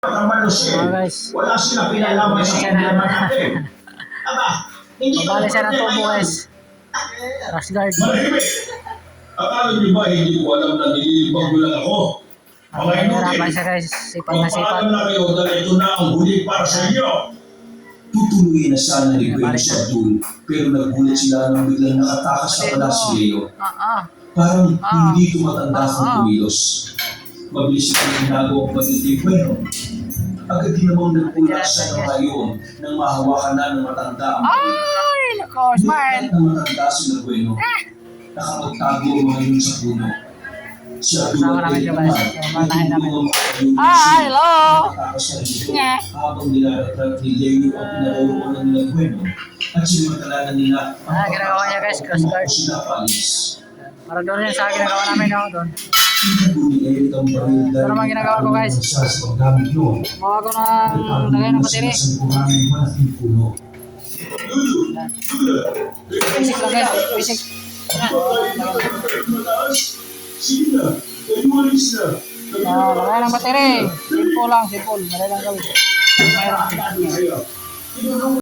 Mga guys, Wala sila pinalaman sa problema natin. Aba, hindi mabali siya ng tubo guys. Rush guard. Malahimik! Akala niyo ba hindi ko alam na nililibang mo lang ako? Mga Nahihirapan inutin! siya guys. Sipat na sipat. Magpaalam na kayo dahil ito na ang huli para sa inyo. Tutuloy na sana ni Gwen si Abdul, pero nagulat sila nang biglang nakatakas sa pala si Leo. Parang hindi tumatanda kung kumilos. Mabilis silang hinago ang pagdating Bueno. Agad din namang nagpulak siya ng rayon nang mahawakan na ng matanda ang Ay, nako, smile. ng matanda si Bueno. Nakapagtago ang mga yun sa puno. Si Abdul Sama namin ay yung guys. naman, Manahin namin. Hi, hello! nakatakas sa ito Nga. habang nilaratag ni Leo ang pinaroonan nila Bueno at sinimantalanan nila ang Ginagawa niya guys, cross guard. sila paalis. Para doon yan sa ginagawa namin, no? Doon. Ito naman ginagawa ko, guys. Mawa ko ng lagay ng bateri. Basic lang guys, basic. Lagay ng bateri. Simple lang, simple. Lagay lang gawin. Mayroon.